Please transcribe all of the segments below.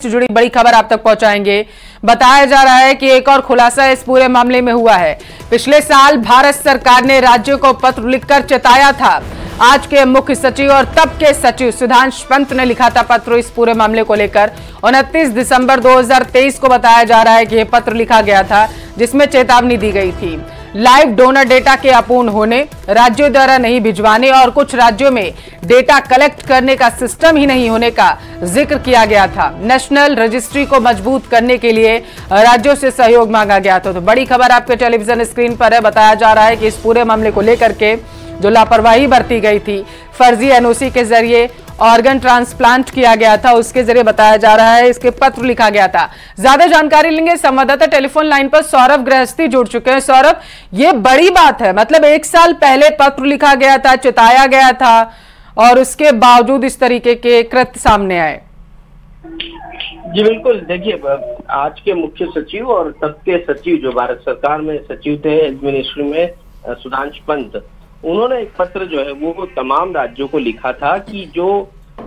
से जुड़ी बड़ी खबर आप तक पहुंचाएंगे। बताया जा रहा है कि एक और खुलासा इस पूरे मामले में हुआ है। पिछले साल भारत सरकार ने राज्यों को पत्र लिखकर चेताया था। आज के मुख्य सचिव और तब के सचिव सुधांशु पंत ने लिखा था पत्र इस पूरे मामले को लेकर। 29 दिसंबर 2023 को बताया जा रहा है कि यह पत्र लिखा गया था, जिसमें चेतावनी दी गई थी लाइव डोनर डेटा के अपूर्ण होने, राज्यों द्वारा नहीं भिजवाने और कुछ राज्यों में डेटा कलेक्ट करने का सिस्टम ही नहीं होने का जिक्र किया गया था। नेशनल रजिस्ट्री को मजबूत करने के लिए राज्यों से सहयोग मांगा गया था। तो बड़ी खबर आपके टेलीविजन स्क्रीन पर है। बताया जा रहा है कि इस पूरे मामले को लेकर के जो लापरवाही बरती गई थी, फर्जी एनओसी के जरिए ऑर्गन ट्रांसप्लांट किया गया था, उसके जरिए बताया जा रहा है इसके पत्र लिखा गया था। ज्यादा जानकारी लेंगे, संवाददाता टेलीफोन लाइन पर सौरभ गृहस्थी जुड़ चुके हैं। सौरभ, ये बड़ी बात है, मतलब 1 साल पहले पत्र लिखा गया था, चेताया गया था और उसके बावजूद इस तरीके के कृत्य सामने आए। जी बिल्कुल, देखिए आज के मुख्य सचिव और तब के सचिव जो भारत सरकार में सचिव थे हेल्थ मिनिस्ट्री में, सुधांशु पंत, उन्होंने एक पत्र जो है वो तमाम राज्यों को लिखा था कि जो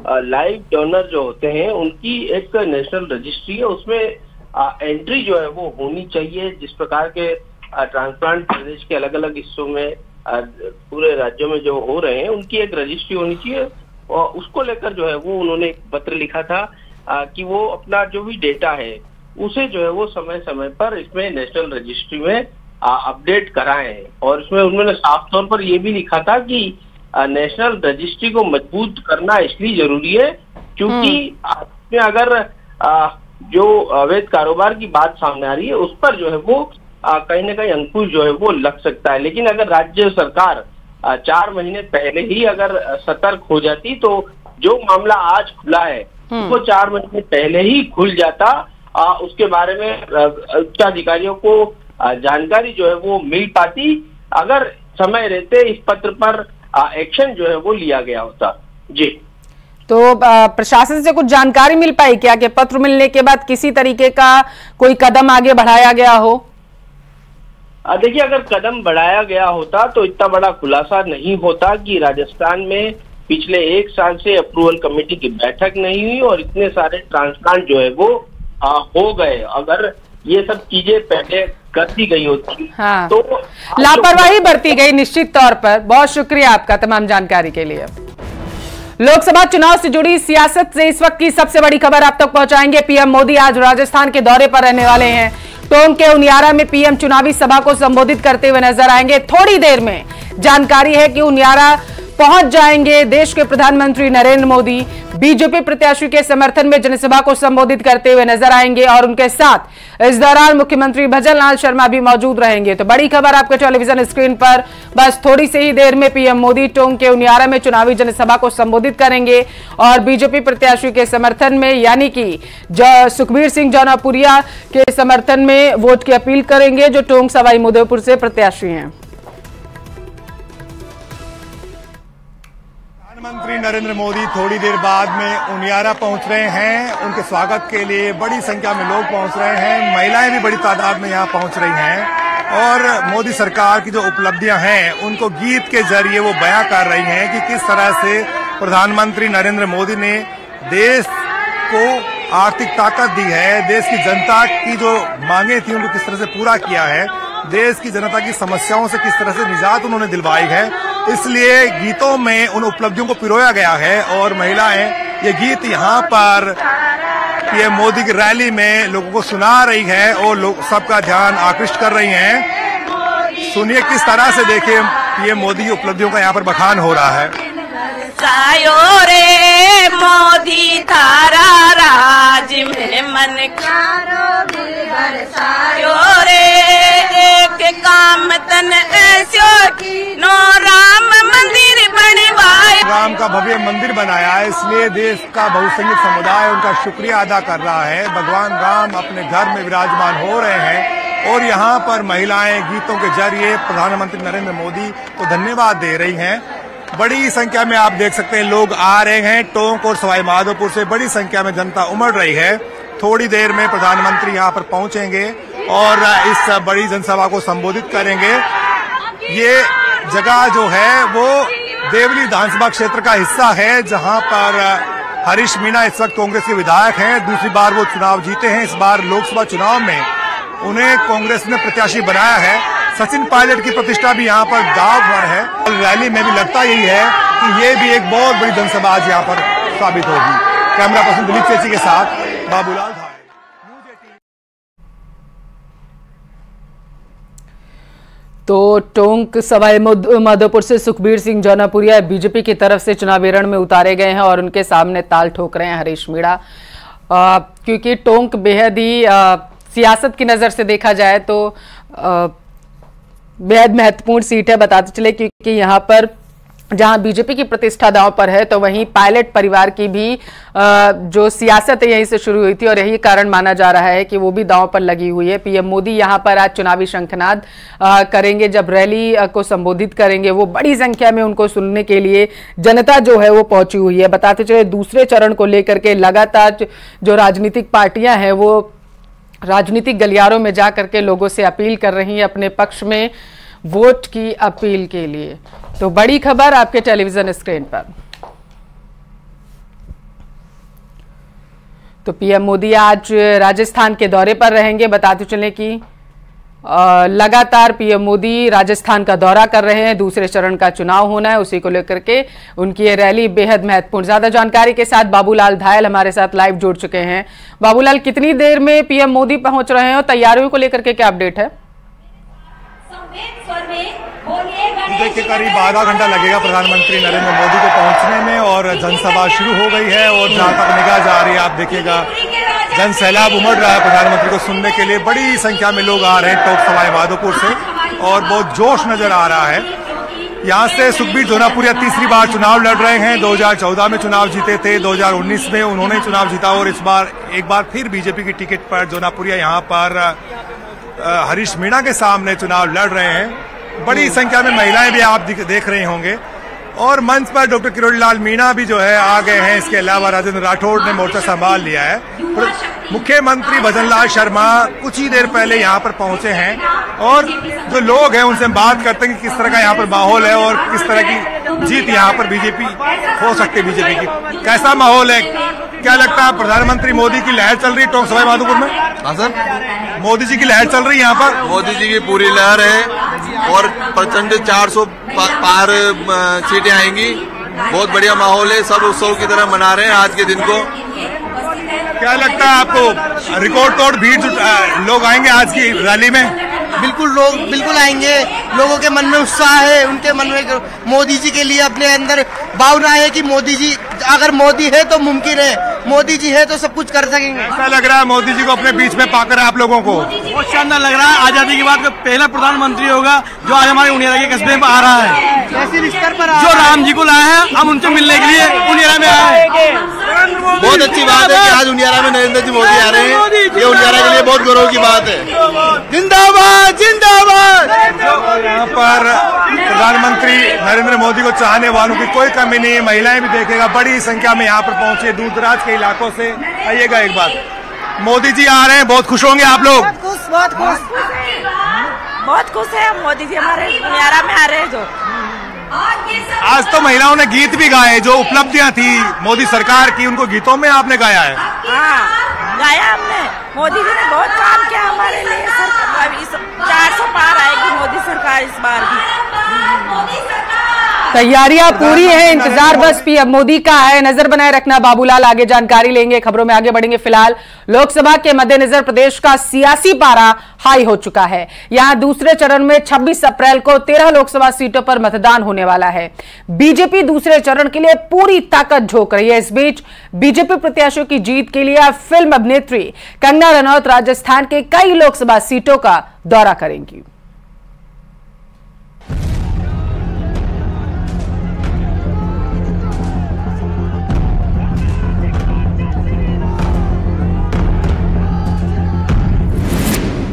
लाइव डोनर जो होते हैं उनकी एक नेशनल रजिस्ट्री है, उसमें एंट्री जो है वो होनी चाहिए। जिस प्रकार के ट्रांसप्लांट प्रदेश के अलग अलग हिस्सों में पूरे राज्यों में जो हो रहे हैं, उनकी एक रजिस्ट्री होनी चाहिए और उसको लेकर जो है वो उन्होंने एक पत्र लिखा था कि वो अपना जो भी डेटा है उसे जो है वो समय समय पर इसमें नेशनल रजिस्ट्री में अपडेट कराएं। और इसमें उन्होंने साफ तौर पर यह भी लिखा था कि नेशनल रजिस्ट्री को मजबूत करना इसलिए जरूरी है क्योंकि इसमें अगर जो अवैध कारोबार की बात सामने आ रही है उस पर जो है वो कहीं ना कहीं अंकुश जो है वो लग सकता है। लेकिन अगर राज्य सरकार 4 महीने पहले ही अगर सतर्क हो जाती तो जो मामला आज खुला है वो 4 महीने पहले ही खुल जाता। उसके बारे में उच्चाधिकारियों को जानकारी जो है वो मिल पाती अगर समय रहते इस पत्र पर एक्शन जो है वो लिया गया होता। जी, तो प्रशासन से कुछ जानकारी मिल पाई क्या कि पत्र मिलने के बाद किसी तरीके का कोई कदम आगे बढ़ाया गया हो? देखिए, अगर कदम बढ़ाया गया होता तो इतना बड़ा खुलासा नहीं होता कि राजस्थान में पिछले 1 साल से अप्रूवल कमेटी की बैठक नहीं हुई और इतने सारे ट्रांसप्लांट जो है वो हो गए। अगर ये सब चीजें पहले कर दी गई होती तो लापरवाही बरती गई निश्चित तौर पर। बहुत शुक्रिया आपका तमाम जानकारी के लिए। लोकसभा चुनाव से जुड़ी सियासत से इस वक्त की सबसे बड़ी खबर आप तक पहुंचाएंगे। पीएम मोदी आज राजस्थान के दौरे पर रहने वाले हैं। टोंक के उनियारा में पीएम चुनावी सभा को संबोधित करते हुए नजर आएंगे। थोड़ी देर में जानकारी है कि उनियारा पहुंच जाएंगे देश के प्रधानमंत्री नरेंद्र मोदी। बीजेपी प्रत्याशी के समर्थन में जनसभा को संबोधित करते हुए नजर आएंगे और उनके साथ इस दौरान मुख्यमंत्री भजन लाल शर्मा भी मौजूद रहेंगे। तो बड़ी खबर आपके टेलीविजन स्क्रीन पर। बस थोड़ी सी ही देर में पीएम मोदी टोंक के उनियारा में चुनावी जनसभा को संबोधित करेंगे और बीजेपी प्रत्याशी के समर्थन में यानी कि सुखबीर सिंह जौनापुरिया के समर्थन में वोट की अपील करेंगे, जो टोंक सवाई माधोपुर से प्रत्याशी हैं। प्रधानमंत्री नरेंद्र मोदी थोड़ी देर बाद में उनियारा पहुंच रहे हैं। उनके स्वागत के लिए बड़ी संख्या में लोग पहुंच रहे हैं, महिलाएं भी बड़ी तादाद में यहां पहुंच रही हैं और मोदी सरकार की जो उपलब्धियां हैं उनको गीत के जरिए वो बयां कर रही हैं कि किस तरह से प्रधानमंत्री नरेंद्र मोदी ने देश को आर्थिक ताकत दी है, देश की जनता की जो मांगे थी उनको किस तरह से पूरा किया है, देश की जनता की समस्याओं से किस तरह से निजात उन्होंने दिलवाई है। इसलिए गीतों में उन उपलब्धियों को पिरोया गया है और महिलाएं ये गीत यहाँ पर पीएम मोदी की रैली में लोगों को सुना रही है और लोग सबका ध्यान आकृष्ट कर रही हैं। सुनिए किस तरह से देखिए पीएम मोदी की उपलब्धियों का यहाँ पर बखान हो रहा है। सायो रे मोदी थारा राज में मन सायो रे एक काम तन ऐसो नो राम मंदिर बनवाए। राम का भव्य मंदिर बनाया है, इसलिए देश का बहुसंख्यक समुदाय उनका शुक्रिया अदा कर रहा है। भगवान राम अपने घर में विराजमान हो रहे हैं और यहाँ पर महिलाएं गीतों के जरिए प्रधानमंत्री नरेंद्र मोदी को धन्यवाद दे रही हैं। बड़ी संख्या में आप देख सकते हैं लोग आ रहे हैं। टोंक और सवाई माधोपुर से बड़ी संख्या में जनता उमड़ रही है। थोड़ी देर में प्रधानमंत्री यहाँ पर पहुंचेंगे और इस बड़ी जनसभा को संबोधित करेंगे। ये जगह जो है वो देवली विधानसभा क्षेत्र का हिस्सा है, जहां पर हरीश मीणा इस वक्त कांग्रेस के विधायक हैं, दूसरी बार वो चुनाव जीते हैं। इस बार लोकसभा चुनाव में उन्हें कांग्रेस ने प्रत्याशी बनाया है। सचिन पायलट की प्रतिष्ठा भी यहाँ पर दांव पर है और रैली में भी लगता यही है कि ये भी एक बहुत बड़ी जनसभा आज यहाँ पर साबित होगी। कैमरा पर्सन दिलीप चेची के साथ बाबूलाल धाय। तो टोंक सवाई माधोपुर से सुखबीर सिंह जौनापुरिया बीजेपी की तरफ से चुनावी रण में उतारे गए हैं और उनके सामने ताल ठोक रहे हैं हरीश मीणा, क्योंकि टोंक बेहद ही सियासत की नजर से देखा जाए तो बेहद महत्वपूर्ण सीट है। बताते चले क्योंकि यहाँ पर जहां बीजेपी की प्रतिष्ठा दांव पर है तो वहीं पायलट परिवार की भी जो सियासत है यहीं से शुरू हुई थी और यही कारण माना जा रहा है कि वो भी दांव पर लगी हुई है। पीएम मोदी यहां पर आज चुनावी शंखनाद करेंगे, जब रैली को संबोधित करेंगे। वो बड़ी संख्या में उनको सुनने के लिए जनता जो है वो पहुंची हुई है। बताते चले दूसरे चरण को लेकर के लगातार जो राजनीतिक पार्टियां हैं वो राजनीतिक गलियारों में जाकर के लोगों से अपील कर रही हैं अपने पक्ष में वोट की अपील के लिए। तो बड़ी खबर आपके टेलीविजन स्क्रीन पर। तो पीएम मोदी आज राजस्थान के दौरे पर रहेंगे। बताते चलें कि लगातार पीएम मोदी राजस्थान का दौरा कर रहे हैं। दूसरे चरण का चुनाव होना है, उसी को लेकर के उनकी ये रैली बेहद महत्वपूर्ण। ज्यादा जानकारी के साथ बाबूलाल धायल हमारे साथ लाइव जुड़ चुके हैं। बाबूलाल, कितनी देर में पीएम मोदी पहुंच रहे हैं और तैयारियों को लेकर के क्या अपडेट है? देखिए, करीब आधा घंटा लगेगा प्रधानमंत्री नरेंद्र मोदी को पहुंचने में और जनसभा शुरू हो गई है। और जहां तक निगाह जा रही है आप देखिएगा जन सैलाब उमड़ रहा है प्रधानमंत्री को सुनने के लिए। बड़ी संख्या में लोग आ रहे हैं टोंक सवाई माधोपुर से और बहुत जोश नजर आ रहा है। यहाँ से सुखबीर जौनापुरिया तीसरी बार चुनाव लड़ रहे हैं। 2014 में चुनाव जीते थे, 2019 में उन्होंने चुनाव जीता और इस बार एक बार फिर बीजेपी की टिकट पर जौनापुरिया यहाँ पर हरीश मीणा के सामने चुनाव लड़ रहे हैं। बड़ी संख्या में महिलाएं भी आप देख रहे होंगे और मंच पर डॉक्टर किरोड़ीलाल मीणा भी जो है आ गए हैं। इसके अलावा राजेंद्र राठौड़ ने मोर्चा संभाल लिया है। मुख्यमंत्री भजनलाल शर्मा कुछ ही देर पहले यहाँ पर पहुंचे हैं और जो लोग हैं उनसे बात करते हैं कि किस तरह का यहाँ पर माहौल है और किस तरह की जीत यहाँ पर बीजेपी हो सकती है। बीजेपी की कैसा माहौल है, क्या लगता है? प्रधानमंत्री मोदी की लहर चल रही है टोंक सवाई माधोपुर में? हाँ सर, मोदी जी की लहर चल रही है यहाँ पर। मोदी जी की पूरी लहर है और प्रचंड 400 पार सीटें आएंगी। बहुत बढ़िया माहौल है, सब उत्सव की तरह मना रहे हैं आज के दिन को। क्या लगता है आपको, रिकॉर्ड तोड़ भीड़ लोग आएंगे आज की रैली में? बिल्कुल, लोग बिल्कुल आएंगे। लोगों के मन में उत्साह है, उनके मन में मोदी जी के लिए अपने अंदर भावना है कि मोदी जी, अगर मोदी है तो मुमकिन है, मोदी जी है तो सब कुछ कर सकेंगे। ऐसा लग रहा है मोदी जी को अपने बीच में पाकर आप लोगों को? बहुत शानदार लग रहा है। आजादी के बाद का पहला प्रधानमंत्री होगा जो आज हमारे उनियारा के कस्बे में आ रहा है। जो राम जी को लाया है, हम उनसे मिलने के लिए उनियारा में आए हैं। बहुत अच्छी बात है कि आज उनियारा में नरेंद्र जी मोदी आ रहे हैं। ये उनियारा के लिए बहुत गौरव की बात है। जिंदाबाद जिंदाबाद। यहाँ पर प्रधानमंत्री नरेंद्र मोदी को चाहने वालों की कोई कमी नहीं है। महिलाएं भी देखेगा बड़ी संख्या में यहाँ पर पहुंचे दूर दराज के इलाकों से। आइएगा एक बार, मोदी जी आ रहे हैं, बहुत खुश होंगे आप लोग? बहुत खुश है। मोदी जी हमारे उनियारा में आ रहे हैं। जो आज तो महिलाओं ने गीत भी गाए, जो उपलब्धियां थी मोदी सरकार की उनको गीतों में आपने गाया है। हाँ, गाया हमने। मोदी जी ने बहुत काम किया हमारे लिए। 400 पार आएगी मोदी सरकार इस बार भी। तैयारियां पूरी हैं, इंतजार बस पीएम मोदी का है। नजर बनाए रखना बाबूलाल, आगे जानकारी लेंगे, खबरों में आगे बढ़ेंगे। फिलहाल लोकसभा के मद्देनजर प्रदेश का सियासी पारा हाई हो चुका है। यहां दूसरे चरण में 26 अप्रैल को 13 लोकसभा सीटों पर मतदान होने वाला है। बीजेपी दूसरे चरण के लिए पूरी ताकत झोंक रही है। इस बीच बीजेपी प्रत्याशियों की जीत के लिए फिल्म अभिनेत्री कंगना रनौत राजस्थान के कई लोकसभा सीटों का दौरा करेंगी।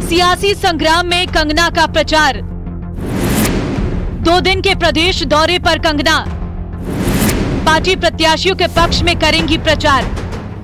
सियासी संग्राम में कंगना का प्रचार। 2 दिन के प्रदेश दौरे पर कंगना पार्टी प्रत्याशियों के पक्ष में करेंगी प्रचार।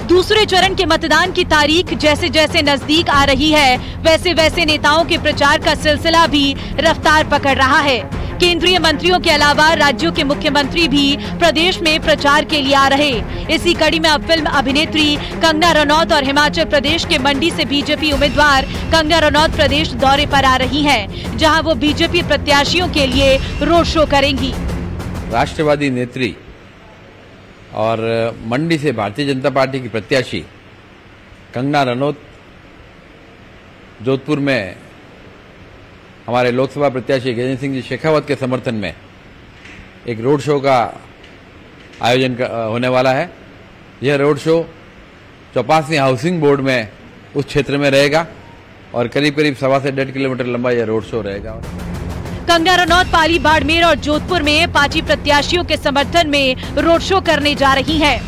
दूसरे चरण के मतदान की तारीख जैसे जैसे नजदीक आ रही है, वैसे वैसे नेताओं के प्रचार का सिलसिला भी रफ्तार पकड़ रहा है। केंद्रीय मंत्रियों के अलावा राज्यों के मुख्यमंत्री भी प्रदेश में प्रचार के लिए आ रहे। इसी कड़ी में अब फिल्म अभिनेत्री कंगना रनौत और हिमाचल प्रदेश के मंडी से बीजेपी उम्मीदवार कंगना रनौत प्रदेश दौरे पर आ रही हैं, जहां वो बीजेपी प्रत्याशियों के लिए रोड शो करेंगी। राष्ट्रवादी नेत्री और मंडी से भारतीय जनता पार्टी की प्रत्याशी कंगना रनौत जोधपुर में हमारे लोकसभा प्रत्याशी गजेंद्र सिंह जी शेखावत के समर्थन में एक रोड शो का आयोजन होने वाला है। यह road show Chaupasi housing board में उस क्षेत्र में रहेगा और करीब करीब 1.25 से 1.5 किलोमीटर लंबा यह रोड शो रहेगा। कंगना रनौत पाली, बाड़मेर और जोधपुर में पार्टी प्रत्याशियों के समर्थन में रोड शो करने जा रही हैं,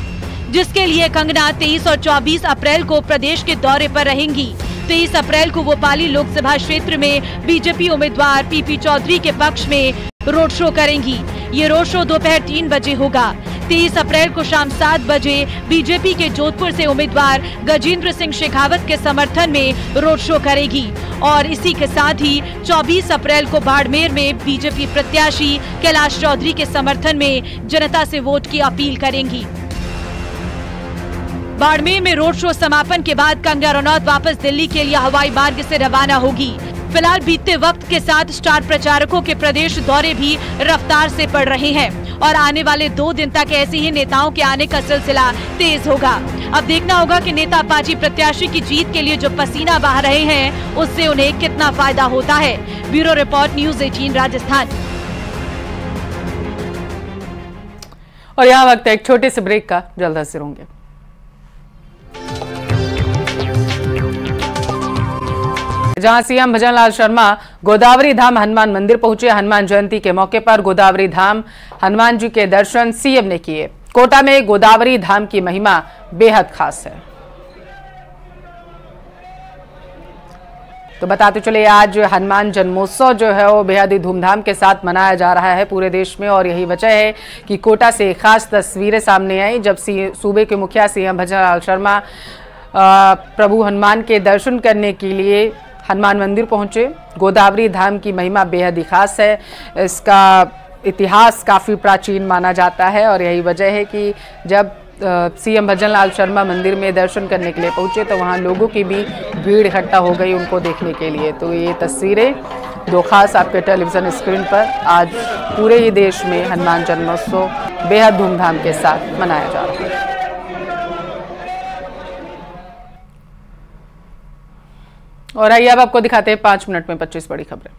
जिसके लिए कंगना 23 और 24 अप्रैल को प्रदेश के दौरे पर रहेंगी। 23 अप्रैल को वो पाली लोकसभा क्षेत्र में बीजेपी उम्मीदवार पीपी चौधरी के पक्ष में रोड शो करेंगी। ये रोड शो दोपहर 3 बजे होगा। 23 अप्रैल को शाम 7 बजे बीजेपी के जोधपुर से उम्मीदवार गजेंद्र सिंह शेखावत के समर्थन में रोड शो करेगी और इसी के साथ ही 24 अप्रैल को बाड़मेर में बीजेपी प्रत्याशी कैलाश चौधरी के समर्थन में जनता से वोट की अपील करेंगी। बाड़मेर में रोड शो समापन के बाद कंगना रनौत वापस दिल्ली के लिए हवाई मार्ग से रवाना होगी। फिलहाल बीतते वक्त के साथ स्टार प्रचारकों के प्रदेश दौरे भी रफ्तार से बढ़ रहे हैं और आने वाले 2 दिन तक ऐसे ही नेताओं के आने का सिलसिला तेज होगा। अब देखना होगा कि नेता पार्टी प्रत्याशी की जीत के लिए जो पसीना बहा रहे हैं, उससे उन्हें कितना फायदा होता है। Bureau report, news 18 Rajasthan. और यहाँ वक्त है एक छोटे से ब्रेक का, जल्द हाजिर होंगे। जहां सीएम भजनलाल शर्मा गोदावरी धाम हनुमान मंदिर पहुंचे। हनुमान जयंती के मौके पर गोदावरी धाम हनुमान जी के दर्शन सीएम ने किए। कोटा में गोदावरी धाम की महिमा बेहद खास है। तो बताते चले, आज हनुमान जन्मोत्सव जो है वो बेहद ही धूमधाम के साथ मनाया जा रहा है पूरे देश में और यही वजह है कि कोटा से खास तस्वीरें सामने आई जब सूबे के मुखिया सीएम भजनलाल शर्मा प्रभु हनुमान के दर्शन करने के लिए हनुमान मंदिर पहुंचे। गोदावरी धाम की महिमा बेहद ही खास है। इसका इतिहास काफ़ी प्राचीन माना जाता है और यही वजह है कि जब सीएम भजनलाल शर्मा मंदिर में दर्शन करने के लिए पहुंचे तो वहां लोगों की भी भीड़ इकट्ठा हो गई उनको देखने के लिए। तो ये तस्वीरें 2 खास आपके टेलीविज़न स्क्रीन पर आज पूरे ही देश में हनुमान जन्मोत्सव बेहद धूमधाम के साथ मनाया जा रहा है। और आइए अब आपको दिखाते हैं 5 मिनट में 25 बड़ी खबरें।